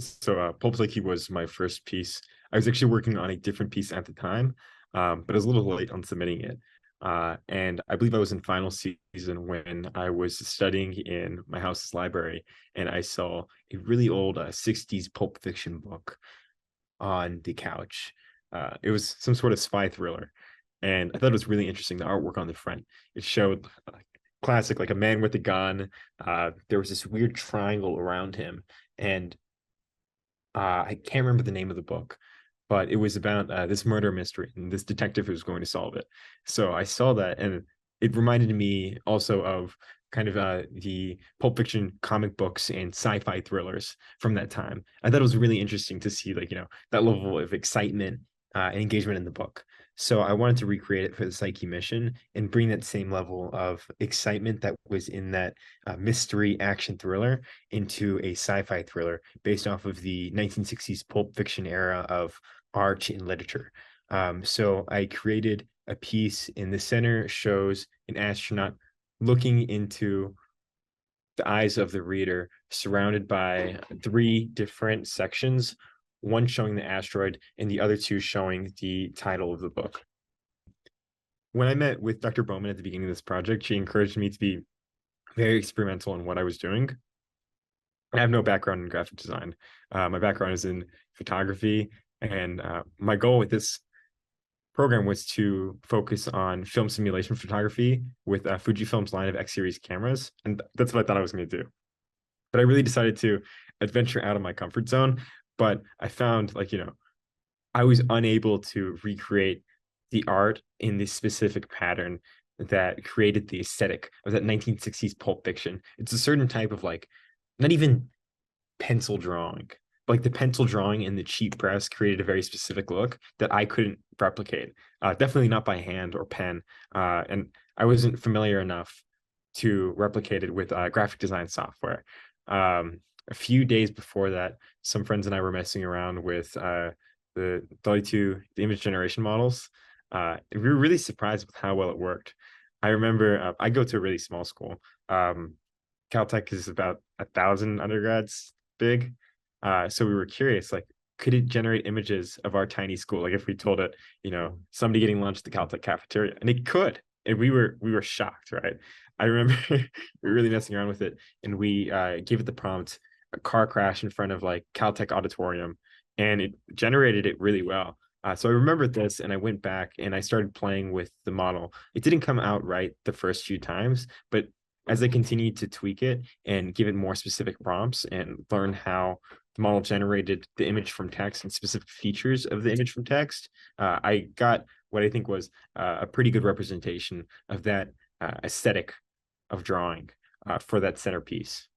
So Pulp Psyche was my first piece. I was actually working on a different piece at the time, but I was a little late on submitting it. And I believe I was in final season when I was studying in my house's library, and I saw a really old 60s pulp fiction book on the couch. It was some sort of spy thriller, and I thought it was really interesting. The artwork on the front, it showed classic, like a man with a gun. There was this weird triangle around him, and I can't remember the name of the book, but it was about this murder mystery and this detective who's going to solve it. So I saw that, and it reminded me also of kind of the Pulp Fiction comic books and sci-fi thrillers from that time. I thought it was really interesting to see, like, that level of excitement and engagement in the book. So I wanted to recreate it for the Psyche mission and bring that same level of excitement that was in that mystery action thriller into a sci-fi thriller based off of the 1960s pulp fiction era of art and literature. So I created a piece in the center shows an astronaut looking into the eyes of the reader, surrounded by three different sections, one showing the asteroid and the other two showing the title of the book. When I met with Dr. Bowman at the beginning of this project, she encouraged me to be very experimental in what I was doing. I have no background in graphic design. My background is in photography, and my goal with this program was to focus on film simulation photography with Fujifilm's line of X series cameras, and that's what I thought I was going to do. But I really decided to adventure out of my comfort zone. But I found, like, I was unable to recreate the art in this specific pattern that created the aesthetic of that 1960s pulp fiction. It's a certain type of, like, not even pencil drawing. Like, the pencil drawing and the cheap press created a very specific look that I couldn't replicate. Definitely not by hand or pen. And I wasn't familiar enough to replicate it with graphic design software. A few days before that, some friends and I were messing around with the DALL-E 2, the image generation models. We were really surprised with how well it worked. I remember I go to a really small school. Caltech is about 1,000 undergrads big. So we were curious, like, could it generate images of our tiny school? Like, if we told it, somebody getting lunch at the Caltech cafeteria, and it could, and we were shocked, right? I remember we were really messing around with it, and we gave it the prompt, a car crash in front of, like, Caltech auditorium, and it generated it really well. So I remembered this, and I went back and I started playing with the model. It didn't come out right the first few times, but as I continued to tweak it and give it more specific prompts and learn how the model generated the image from text and specific features of the image from text, I got what I think was a pretty good representation of that aesthetic of drawing for that centerpiece.